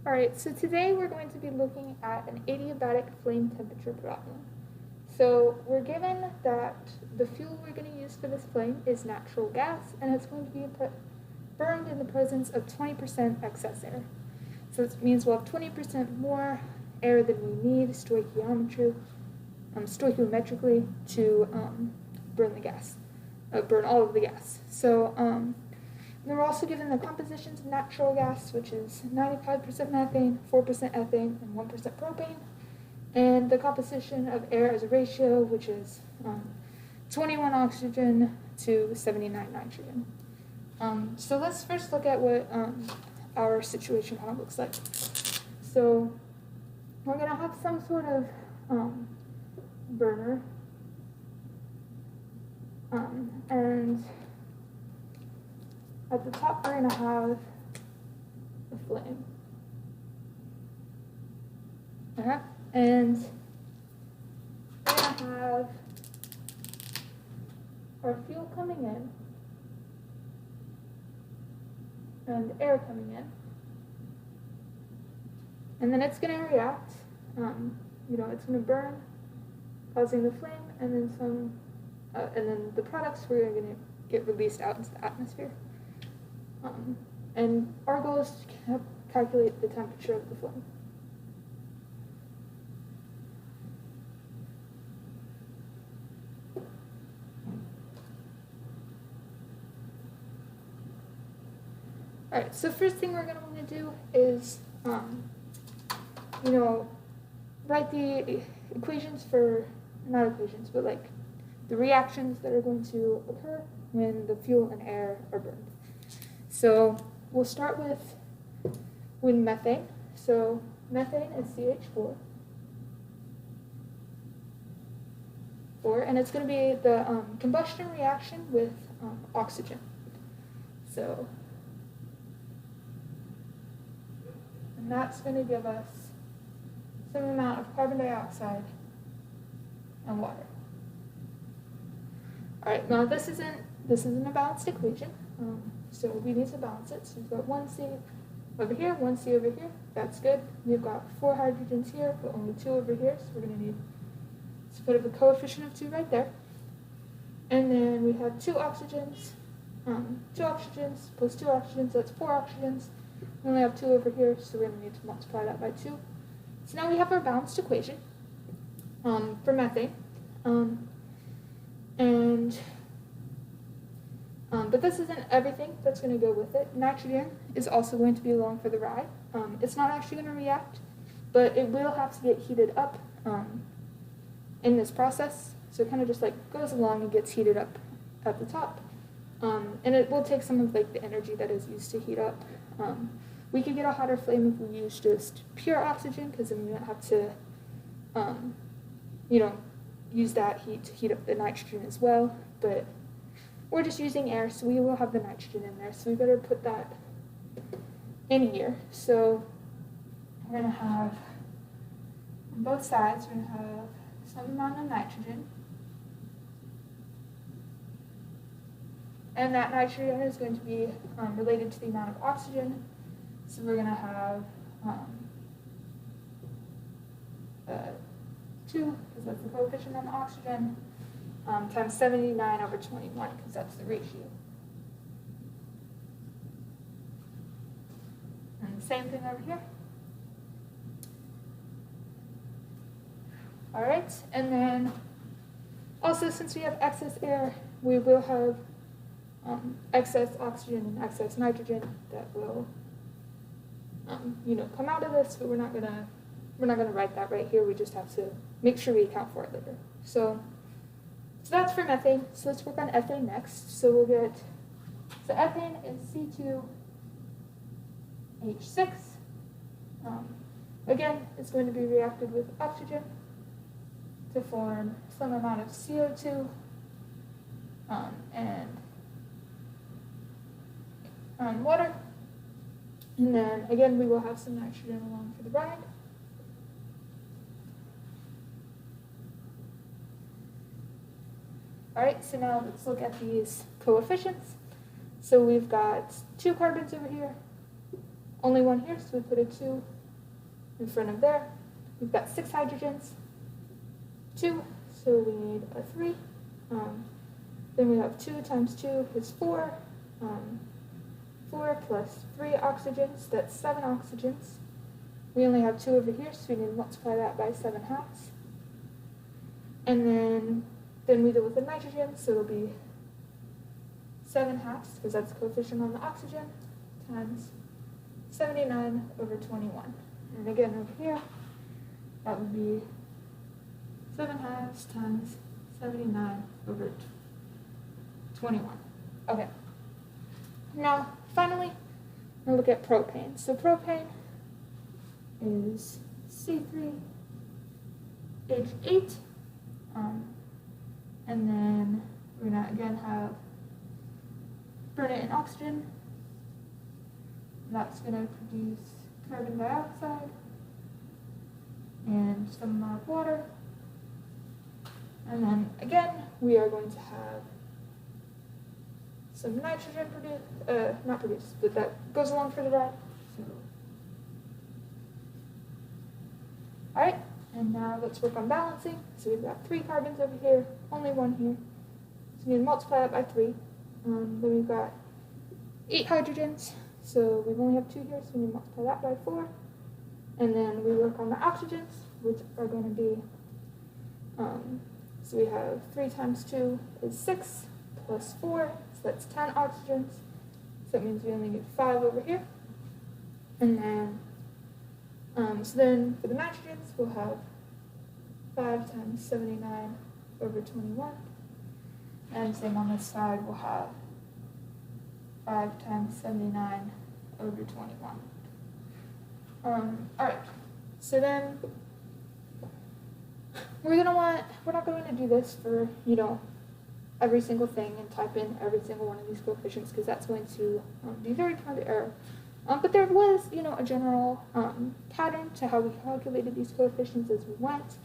Alright, so today we're going to be looking at an adiabatic flame temperature problem. So we're given that the fuel we're going to use for this flame is natural gas, and it's going to be burned in the presence of 20% excess air. So this means we'll have 20% more air than we need stoichiometrically to burn the gas, burn all of the gas. So then we're also given the compositions of natural gas, which is 95% methane, 4% ethane, and 1% propane, and the composition of air as a ratio, which is 21 oxygen to 79 nitrogen. So let's first look at what our situation kind of looks like. So we're going to have some sort of burner, and at the top we're going to have a flame. And we're going to have our fuel coming in and air coming in. And then it's going to react, it's going to burn, causing the flame, and then and then the products we're going to get released out into the atmosphere. And our goal is to calculate the temperature of the flame. Alright, so first thing we're going to want to do is, write the equations not equations, but like the reactions that are going to occur when the fuel and air are burned. So we'll start with methane. So methane is CH4. And it's going to be the combustion reaction with oxygen. So, and that's going to give us some amount of carbon dioxide and water. All right, now this isn't a balanced equation, so we need to balance it. So we've got 1C over here, 1C over here. That's good. We've got 4 hydrogens here, but only 2 over here, so we're going to need to put a coefficient of 2 right there. And then we have 2 oxygens. 2 oxygens plus 2 oxygens, that's 4 oxygens. We only have 2 over here, so we're going to need to multiply that by 2. So now we have our balanced equation for methane. But this isn't everything that's going to go with it. Nitrogen is also going to be along for the ride. It's not actually going to react, but it will have to get heated up in this process. So it kind of just like goes along and gets heated up at the top. And it will take some of like the energy that is used to heat up. We could get a hotter flame if we use just pure oxygen, because then we don't have to, use that heat to heat up the nitrogen as well. But we're just using air, so we will have the nitrogen in there. So we better put that in here. So we're going to have, on both sides, we're going to have some amount of nitrogen. And that nitrogen is going to be related to the amount of oxygen. So we're going to have 2, because that's the coefficient on the oxygen, times 79 over 21, because that's the ratio. And the same thing over here. All right, and then also since we have excess air, we will have excess oxygen and excess nitrogen that will, come out of this, but we're not gonna write that right here. We just have to make sure we account for it later. So that's for methane. So let's work on ethane next. So ethane is C2H6. Again, it's going to be reacted with oxygen to form some amount of CO2 and water. And then again, we will have some nitrogen along for the ride. All right, so now let's look at these coefficients. So we've got 2 carbons over here, only one here, so we put a 2 in front of there. We've got 6 hydrogens, 2, so we need a 3. Then we have 2 times 2 is 4. 4 plus 3 oxygens, that's 7 oxygens. We only have 2 over here, so we need to multiply that by 7 halves. And then we deal with the nitrogen, so it'll be 7 halves, because that's the coefficient on the oxygen, times 79 over 21. And again, over here, that would be 7 halves times 79 over 21. Okay. Now, finally, we'll look at propane. So propane is C3H8, and then we're going to again burn it in oxygen. That's going to produce carbon dioxide and some water. And then again, we are going to have some nitrogen not produced, but that goes along for the ride. So, all right, and now let's work on balancing. So we've got 3 carbons over here, only 1 here. So we need to multiply that by 3. Then we've got 8 hydrogens. So we only have 2 here, so we need to multiply that by 4. And then we work on the oxygens, which are going to be, so we have 3 times 2 is 6, plus 4, so that's 10 oxygens. So that means we only need 5 over here. And then, so then for the nitrogens, we'll have 5 times 79 over 21. And same on this side, we'll have 5 times 79 over 21. Alright, so then we're not going to do this for, every single thing and type in every single one of these coefficients, because that's going to be very prone to error. But there was, a general pattern to how we calculated these coefficients as we went.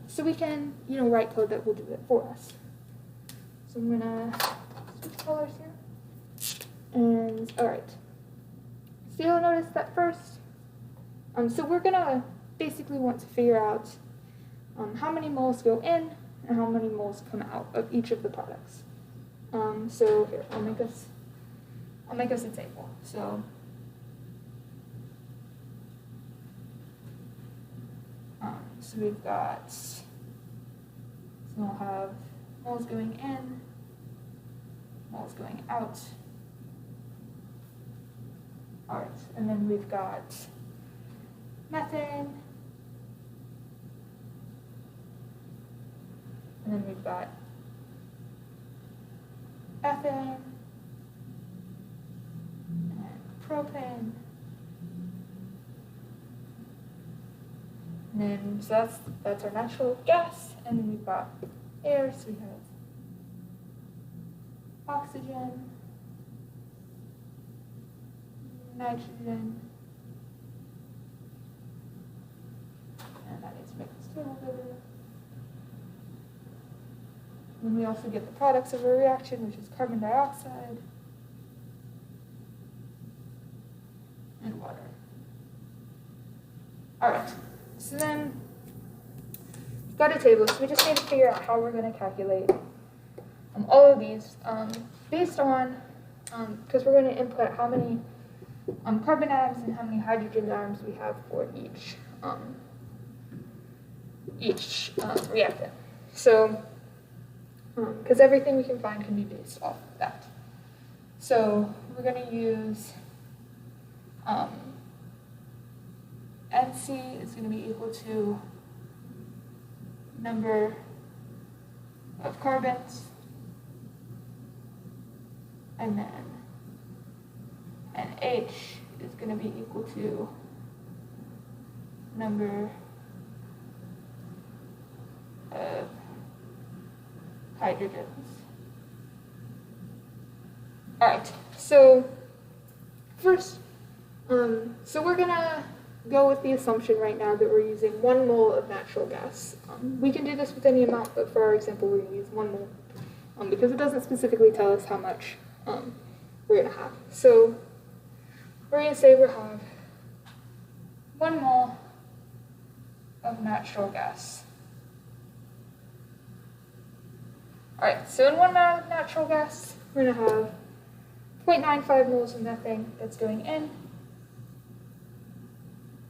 So we can, write code that will do it for us. So I'm going to switch colors here. And, alright. So you'll notice that first, so we're going to basically want to figure out how many moles go in and how many moles come out of each of the products. So here, I'll make us a table. So we've got, so we'll have moles going in, moles going out. All right, and then we've got methane, and then we've got ethane, and propane, and then so that's our natural gas, and then we've got air, so we have oxygen, nitrogen, and I need to make this table bigger. Then we also get the products of a reaction, which is carbon dioxide and water. All right, so then we've got a table, so we just need to figure out how we're going to calculate all of these based on, because we're going to input how many carbon atoms and how many hydrogen atoms we have for each reactant. So, because everything we can find can be based off of that. So we're going to use NC is going to be equal to number of carbons, and then NH is going to be equal to number of hydrogens. All right, so first, so we're gonna go with the assumption right now that we're using 1 mole of natural gas. We can do this with any amount, but for our example, we're gonna use 1 mole because it doesn't specifically tell us how much we're gonna have. So we're going to say we have 1 mole of natural gas. Alright, so in 1 mole of natural gas, we're going to have 0.95 moles of methane that's going in,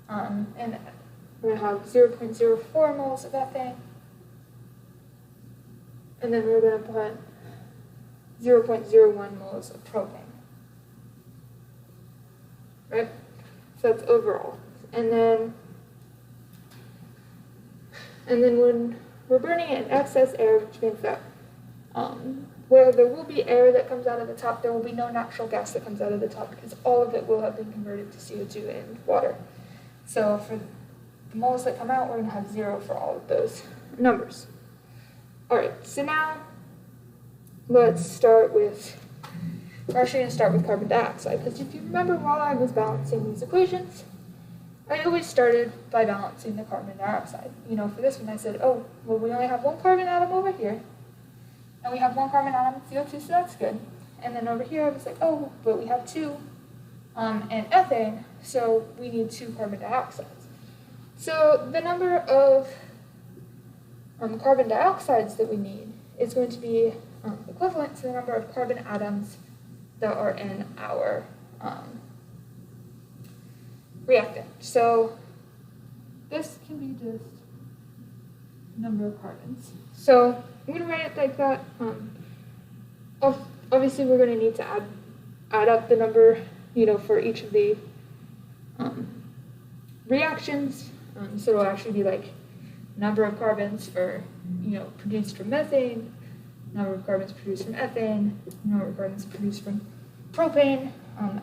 and we're going to have 0.04 moles of ethane, and then we're going to put 0.01 moles of propane. Right? So that's overall. And then when we're burning it in excess air, which means that where there will be air that comes out of the top, there will be no natural gas that comes out of the top because all of it will have been converted to CO2 and water. So for the moles that come out, we're going to have 0 for all of those numbers. Alright, so now let's start with, we're actually going to start with carbon dioxide, because if you remember while I was balancing these equations, I always started by balancing the carbon dioxide. You know, for this one I said, oh, well we only have 1 carbon atom over here, and we have 1 carbon atom of CO2, so that's good. And then over here I was like, oh, but we have 2 and ethane, so we need 2 carbon dioxides. So the number of carbon dioxides that we need is going to be equivalent to the number of carbon atoms that are in our reactant. So this can be just number of carbons. So I'm going to write it like that. Obviously, we're going to need to add up the number, you know, for each of the reactions. So it'll actually be like number of carbons for, you know, produced from methane, number of carbons produced from ethane, number of carbons produced from propane.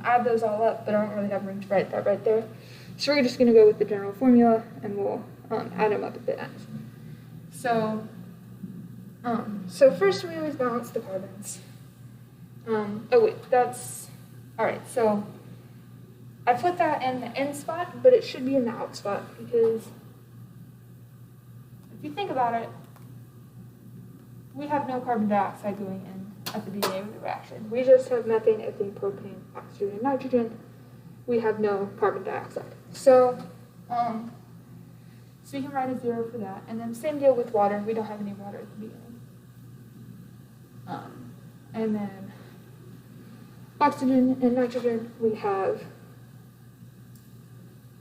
Add those all up, but I don't really have room to write that right there. So we're just going to go with the general formula, and we'll add them up at the end. So first we always balance the carbons. Oh wait, that's, alright, so I put that in the in spot, but it should be in the out spot, because if you think about it, we have no carbon dioxide going in at the beginning of the reaction. We just have methane, ethane, propane, oxygen, and nitrogen. We have no carbon dioxide. So, so you can write a 0 for that. And then same deal with water. We don't have any water at the beginning. And then oxygen and nitrogen, we have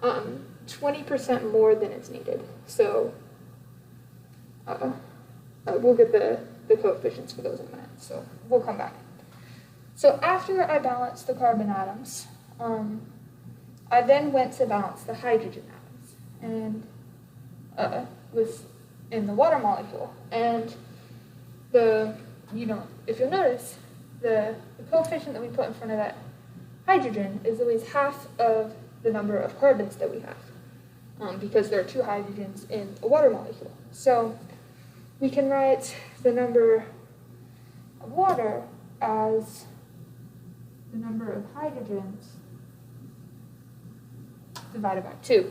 20% more than is needed. So we'll get the coefficients for those in a minute, so we'll come back. So after I balanced the carbon atoms, I then went to balance the hydrogen atoms, and with in the water molecule. And if you'll notice, the coefficient that we put in front of that hydrogen is always half of the number of carbons that we have, because there are 2 hydrogens in a water molecule. So we can write the number of water as the number of hydrogens divided by 2.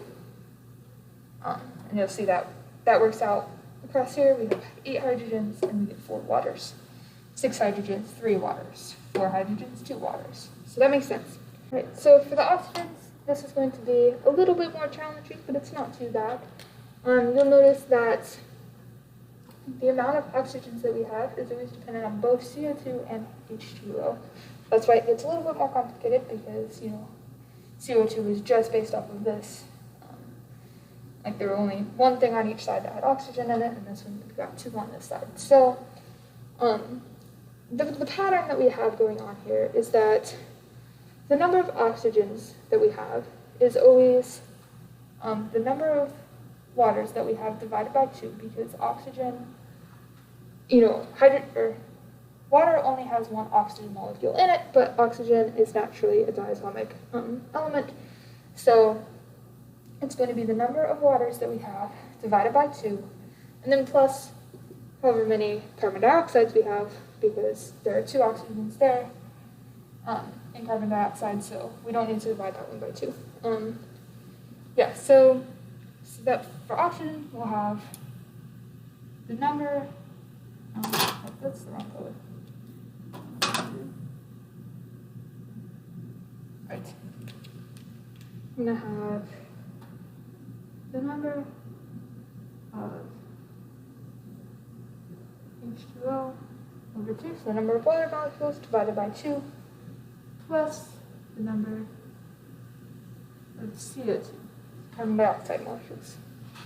And you'll see that works out across here. We have 8 hydrogens and we get 4 waters. 6 hydrogens, 3 waters. 4 hydrogens, 2 waters. So that makes sense. Right, so for the oxygens, this is going to be a little bit more challenging, but it's not too bad. You'll notice that the amount of oxygens that we have is always dependent on both CO2 and H2O. That's why it gets a little bit more complicated, because, you know, CO2 is just based off of this. Like there were only 1 thing on each side that had oxygen in it, and this one we've got 2 on this side. So the pattern that we have going on here is that the number of oxygens that we have is always the number of waters that we have divided by 2, because oxygen, you know, water only has 1 oxygen molecule in it, but oxygen is naturally a diatomic element. So it's going to be the number of waters that we have divided by 2, and then plus however many carbon dioxides we have, because there are 2 oxygens there in carbon dioxide, so we don't need to divide that one by 2. So that for oxygen, we'll have the number, that's the wrong color. Right. I'm going to have the number of H2O over 2, so the number of water molecules divided by 2, plus the number of CO2, carbon dioxide molecules.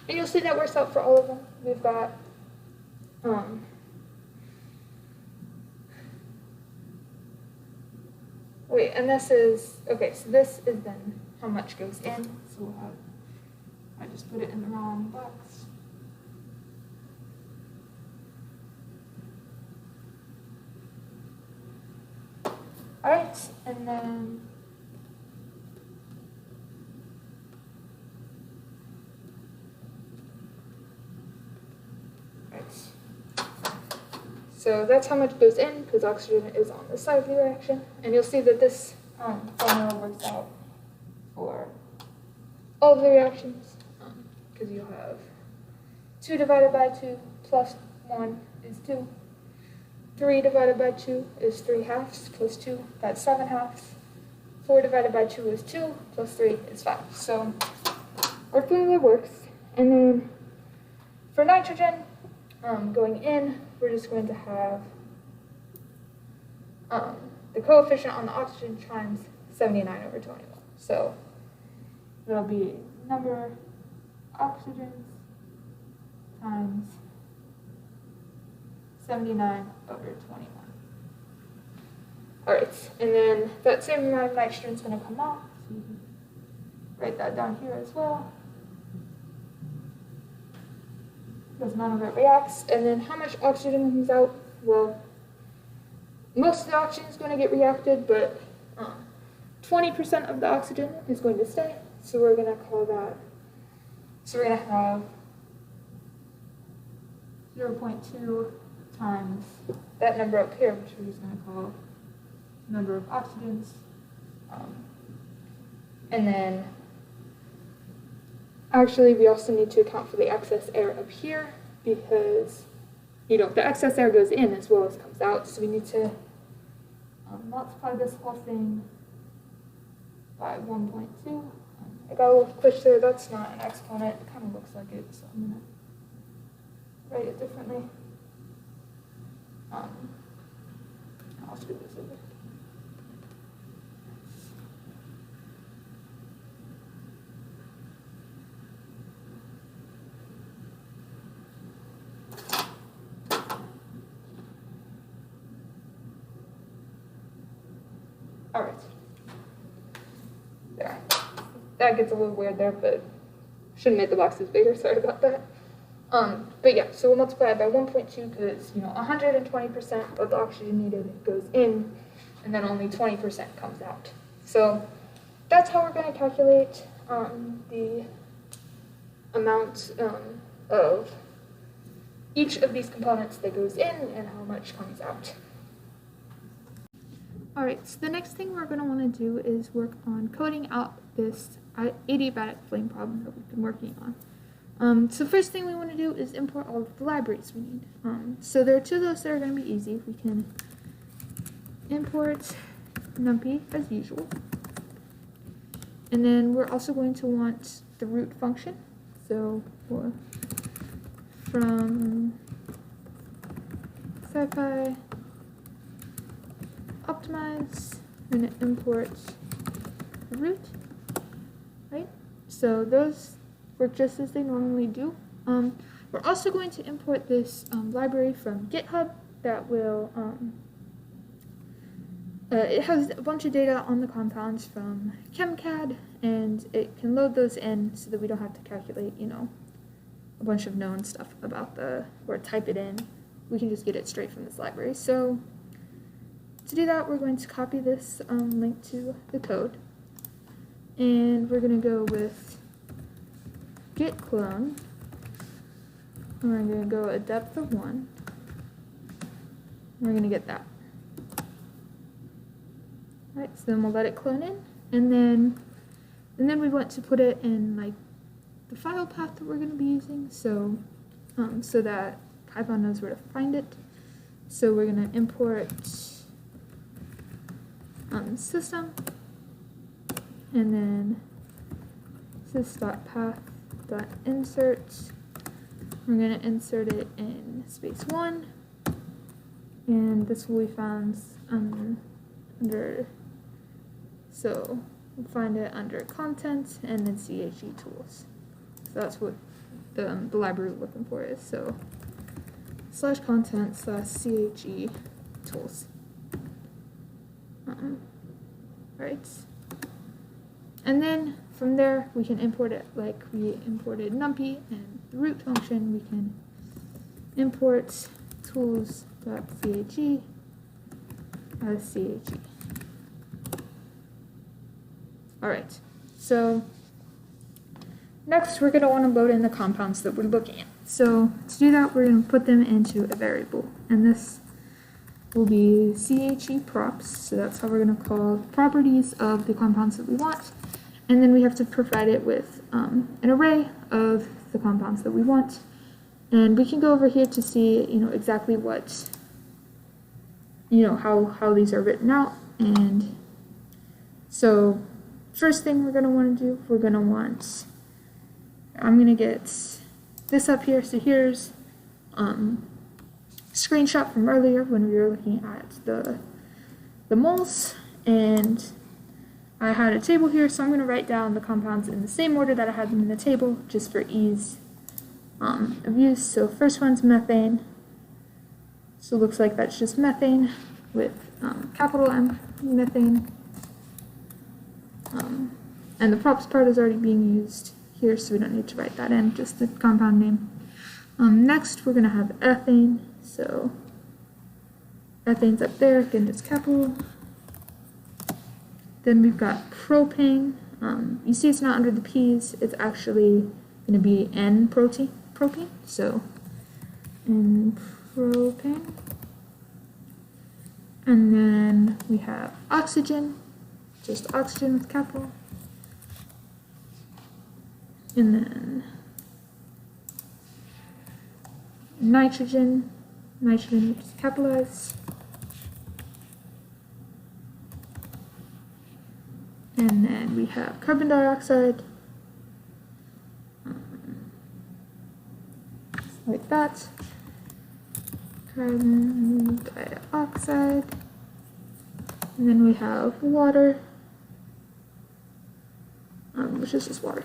And you'll see that works out for all of them. We've got wait, and this is, okay, so this is then how much goes in. So we'll have, I just put it in the wrong box. All right, and then so that's how much goes in, because oxygen is on the side of the reaction. And you'll see that this formula works out for all of the reactions, because you'll have 2 divided by 2 plus 1 is 2. 3 divided by 2 is 3 halves plus 2, that's 7 halves. 4 divided by 2 is 2 plus 3 is 5. So our formula works. And then for nitrogen, going in, we're just going to have the coefficient on the oxygen times 79 over 21. So it'll be number of oxygens times 79 over 21. All right, and then that same amount of nitrogen is going to come off. So you can write that down here as well. Because none of it reacts. And then how much oxygen comes out? Well, most of the oxygen is going to get reacted, but 20% of the oxygen is going to stay. So we're going to call that, so we're going to have 0.2 times that number up here, which we're just going to call number of oxygens. And then actually we also need to account for the excess air up here, because the excess air goes in as well as comes out, so we need to multiply this whole thing by 1.2. I got a little push there, that's not an exponent, it kind of looks like it, so I'm going to write it differently. I'll screw this over. All right. There. That gets a little weird there, but should have made the boxes bigger. Sorry about that. But yeah, so we'll multiply it by 1.2 because 120% of the oxygen needed goes in, and then only 20% comes out. So that's how we're going to calculate the amount of each of these components that goes in and how much comes out. Alright, so the next thing we're going to want to do is work on coding out this adiabatic flame problem that we've been working on. So first thing we want to do is import all of the libraries we need. So there are two of those that are going to be easy. We can import numpy as usual. And then we're also going to want the root function. So from sci-fi optimize, we're going to import the root, right? So those work just as they normally do. We're also going to import this library from GitHub that will, it has a bunch of data on the compounds from ChemCAD, and it can load those in so that we don't have to calculate, a bunch of known stuff about or type it in. We can just get it straight from this library. So to do that, we're going to copy this link to the code, and we're going to go with git clone, and we're going to go a depth of 1. We're going to get that. Alright, so then we'll let it clone in, and then we want to put it in like the file path that we're going to be using, so so that Python knows where to find it. So we're going to import system, and then sys.path.insert. We're going to insert it in space 1, and this will be found under, so we'll find it under content and then CHE tools. So that's what the library we're looking for is. So /content/CHE tools. Right. And then from there we can import it like we imported numpy and the root function. We can import tools.che as CHE. Alright, so next we're going to want to load in the compounds that we're looking at. So to do that, we're going to put them into a variable, and this will be CHE props, so that's how we're going to call the properties of the compounds that we want, and then we have to provide it with an array of the compounds that we want, and we can go over here to see, exactly what, how these are written out. And so first thing we're going to want to do, I'm going to get this up here. So here's screenshot from earlier when we were looking at the moles, and I had a table here, so I'm going to write down the compounds in the same order that I had them in the table, just for ease of use. So first one's methane, so it looks like that's just methane with capital M, methane, and the props part is already being used here, so we don't need to write that in, just the compound name. Next we're going to have ethane, so ethane's up there, again just capital. Then we've got propane. You see it's not under the P's, it's actually going to be N-propene, so N-propane. And then we have oxygen, just oxygen with capital. And then nitrogen, which is capitalized. And then we have carbon dioxide, like that. Carbon dioxide. And then we have water, which is just water.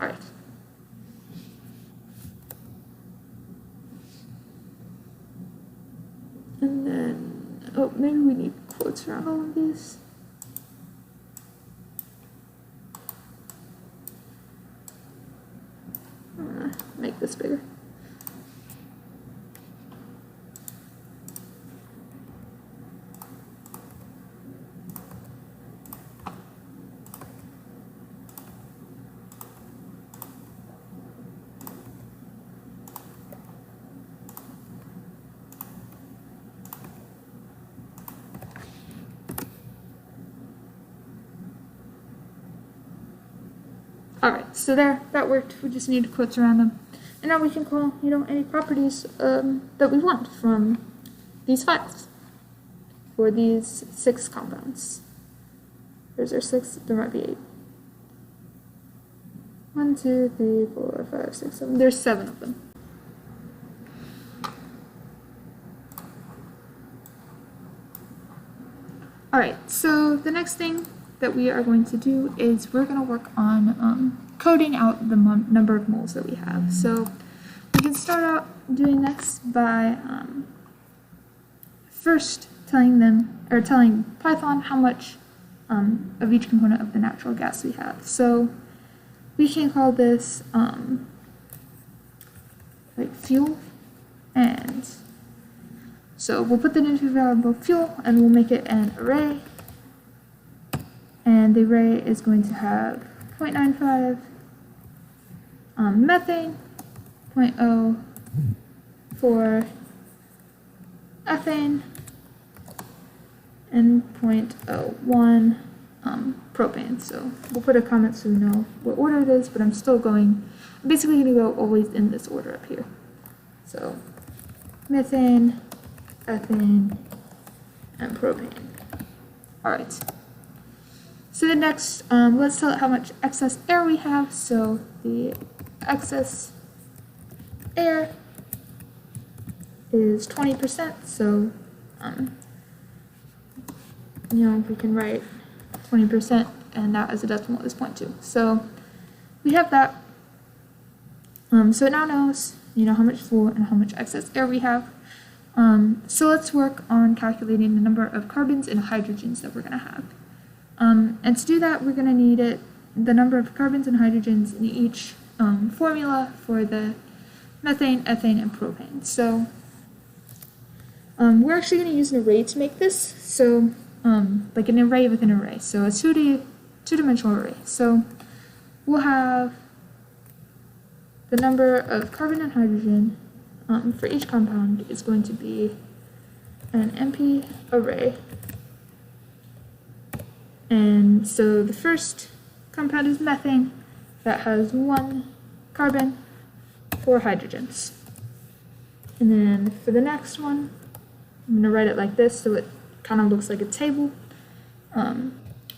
Alright. And then, maybe we need quotes around all of these. Make this bigger. Alright, so there, that worked. We just need quotes around them. And now we can call, any properties that we want from these files for these 6 compounds. Or is there 6? There might be 8. 1, 2, 3, 4, 5, 6, 7. There's 7 of them. Alright, so the next thing that we are going to do is we're going to work on coding out the number of moles that we have. So we can start out doing this by first telling Python how much of each component of the natural gas we have. So we can call this like fuel, and so we'll put the new variable fuel and we'll make it an array. And the array is going to have 0.95 methane, 0.0 for ethane, and 0.01 propane. So we'll put a comment so we know what order it is, but I'm basically going to go always in this order up here. So methane, ethane, and propane. Alright. So the next, let's tell it how much excess air we have. So the excess air is 20%. So, we can write 20% and that as a decimal at this point too. So we have that. So it now knows, how much fuel and how much excess air we have. So let's work on calculating the number of carbons and hydrogens that we're going to have. And to do that, we're going to need the number of carbons and hydrogens in each formula for the methane, ethane, and propane. So we're actually going to use an array to make this. So like an array with an array. So a two-dimensional array. So we'll have the number of carbon and hydrogen for each compound is going to be an NP array. And so the first compound is methane that has 1 carbon, 4 hydrogens. And then for the next one, I'm going to write it like this so it kind of looks like a table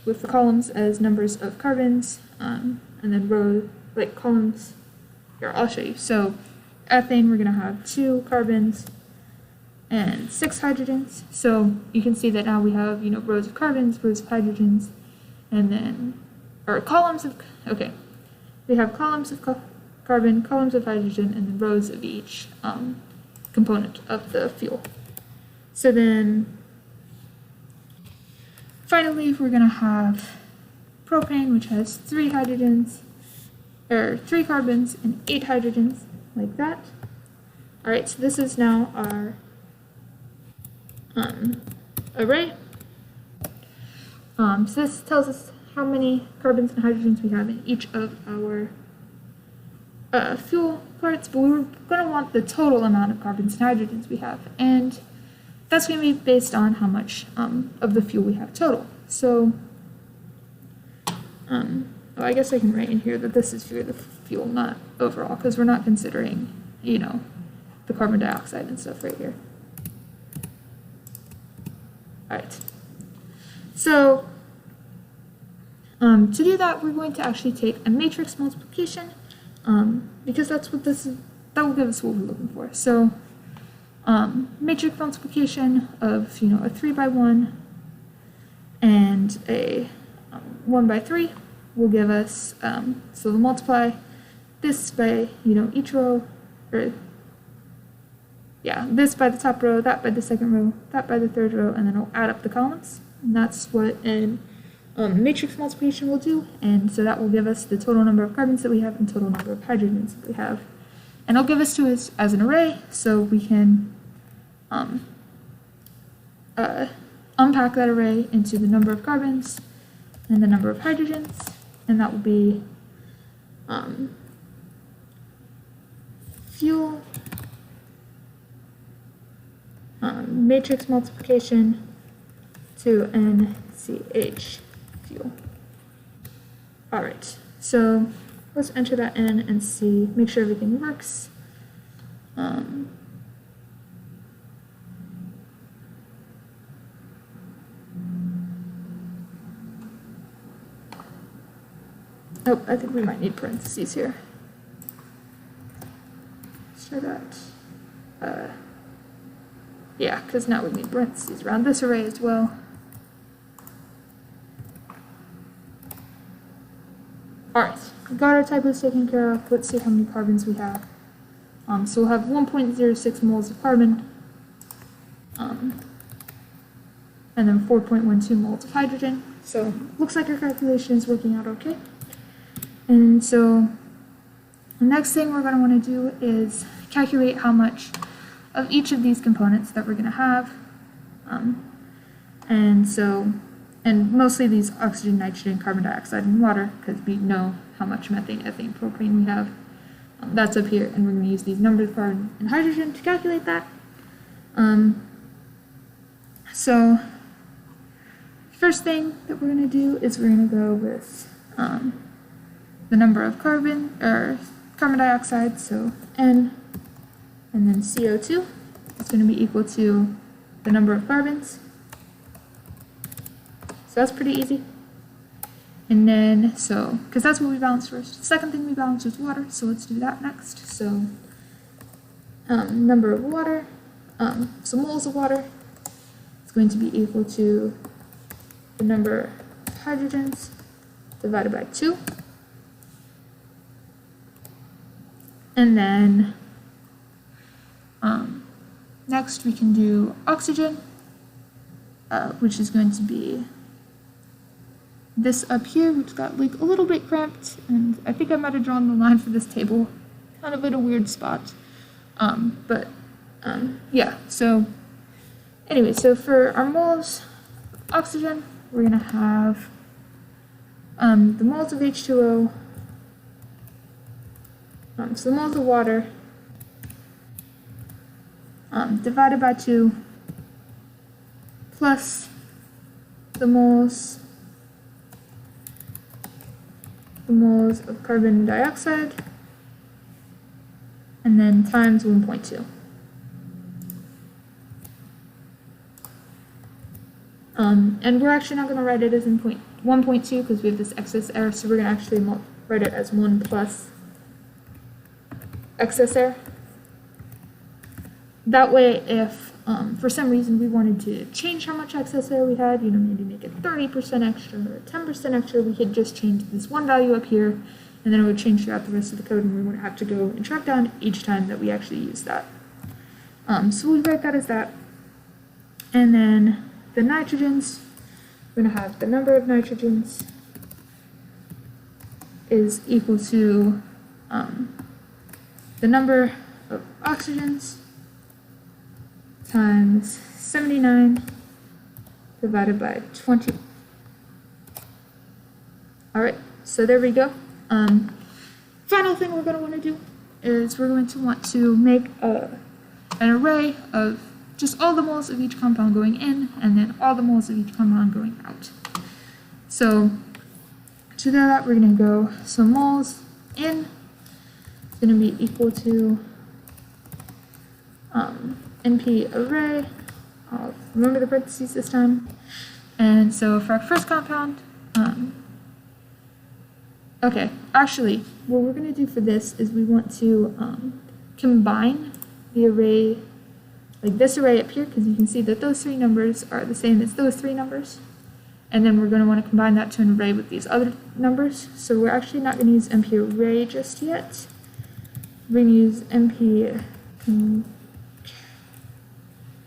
with the columns as numbers of carbons and then rows like columns. Here, I'll show you. So ethane, we're going to have 2 carbons and 6 hydrogens. So you can see that now we have, rows of carbons, rows of hydrogens, and then, or columns of, okay. We have columns of carbon, columns of hydrogen, and then rows of each component of the fuel. So then, finally, we're going to have propane, which has 3 hydrogens, or 3 carbons and 8 hydrogens, like that. All right, so this is now our array. So this tells us how many carbons and hydrogens we have in each of our fuel parts, but we're going to want the total amount of carbons and hydrogens we have, and that's going to be based on how much of the fuel we have total. So, I guess I can write in here that this is for the fuel, not overall, because we're not considering, the carbon dioxide and stuff right here. All right. So, to do that, we're going to actually take a matrix multiplication, because that's what this is, that will give us what we're looking for. So, matrix multiplication of, a 3 by 1 and a 1 by 3 will give us, so we'll multiply this by, each row, or, this by the top row, that by the second row, that by the third row, and then we'll add up the columns. And that's what an matrix multiplication will do, and so that will give us the total number of carbons that we have and total number of hydrogens that we have. And it'll give us to us as an array, so we can unpack that array into the number of carbons and the number of hydrogens, and that will be fuel matrix multiplication to NCH fuel. All right, so let's enter that in and see, make sure everything works. Oh, I think we might need parentheses here. So that, yeah, because now we need parentheses around this array as well. Alright, we got our typos taken care of. Let's see how many carbons we have. So we'll have 1.06 moles of carbon, and then 4.12 moles of hydrogen. So looks like our calculation is working out okay. And so the next thing we're going to want to do is calculate how much of each of these components that we're going to have. And mostly these oxygen, nitrogen, carbon dioxide, and water, because we know how much methane, ethane, propane we have. That's up here, and we're going to use these numbers, carbon and hydrogen, to calculate that. So first thing that we're going to do is we're going to go with the number of carbon dioxide, so N, and then CO2 is going to be equal to the number of carbons. So that's pretty easy. And then, so, because that's what we balanced first. Second thing we balanced was water, so let's do that next. So, number of water, so moles of water is going to be equal to the number of hydrogens divided by 2. And then, next we can do oxygen, which is going to be this up here, which got like a little bit cramped, and I think I might have drawn the line for this table kind of in a weird spot. Yeah, so anyway, so for our moles of oxygen, we're gonna have the moles of H2O, so the moles of water divided by 2 plus the moles of carbon dioxide, and then times 1.2. And we're actually not going to write it as in 1.2 because we have this excess air, so we're going to actually write it as 1 plus excess air. That way, if for some reason we wanted to change how much excess air we had, maybe make it 30% extra or 10% extra, we could just change this one value up here, and then it would change throughout the rest of the code, and we wouldn't have to go and track down each time that we actually use that. So we write that as that. And then the nitrogens, we're going to have the number of nitrogens is equal to the number of oxygens times 79 divided by 20. Alright, so there we go. Final thing we're going to want to do is we're going to want to make an array of just all the moles of each compound going in, and then all the moles of each compound going out. So to do that, we're going to go, so moles in is going to be equal to NP array. I'll remember the parentheses this time. And so for our first compound, okay, actually, what we're going to do for this is we want to combine the array, like this array up here, because you can see that those 3 numbers are the same as those 3 numbers. And then we're going to want to combine that to an array with these other numbers. So we're actually not going to use NP array just yet. We're going to use NP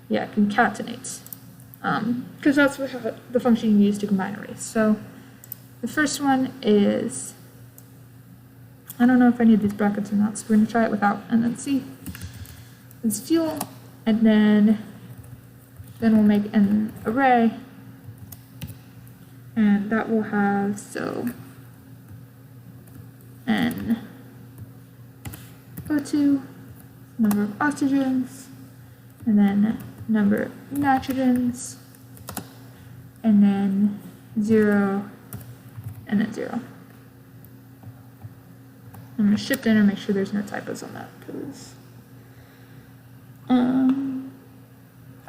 concatenate, because that's the function you use to combine arrays. So the first one is, I don't know if I need these brackets or not, so we're going to try it without, and then see. It's fuel, and then we'll make an array, and that will have, so N O2, number of oxygens, and then number of nitrogens, and then 0, and then 0. I'm going to shift enter and make sure there's no typos on that, because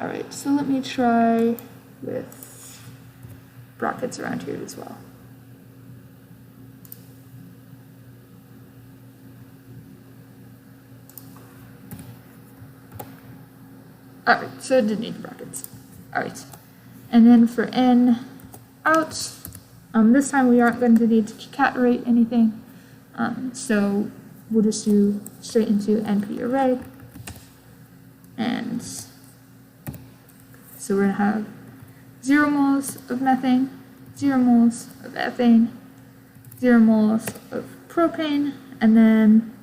alright, so let me try with brackets around here as well. Alright, so it didn't need brackets. Alright, and then for N out, this time we aren't going to need to concatenate anything, so we'll just do straight into NP array, and so we're going to have 0 moles of methane, 0 moles of ethane, 0 moles of propane, and then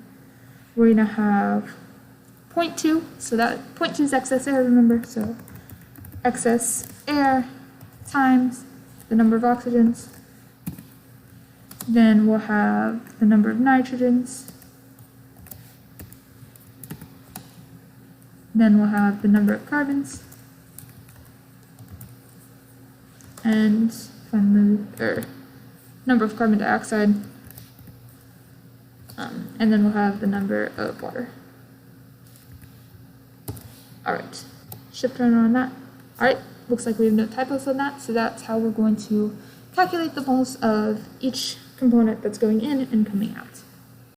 we're going to have 0.2, so that 0.2 is excess air, remember, so excess air times the number of oxygens, then we'll have the number of nitrogens, then we'll have the number of carbons, and finally, number of carbon dioxide, and then we'll have the number of water. Alright, shift enter on that. Alright, looks like we have no typos on that, so that's how we're going to calculate the moles of each component that's going in and coming out.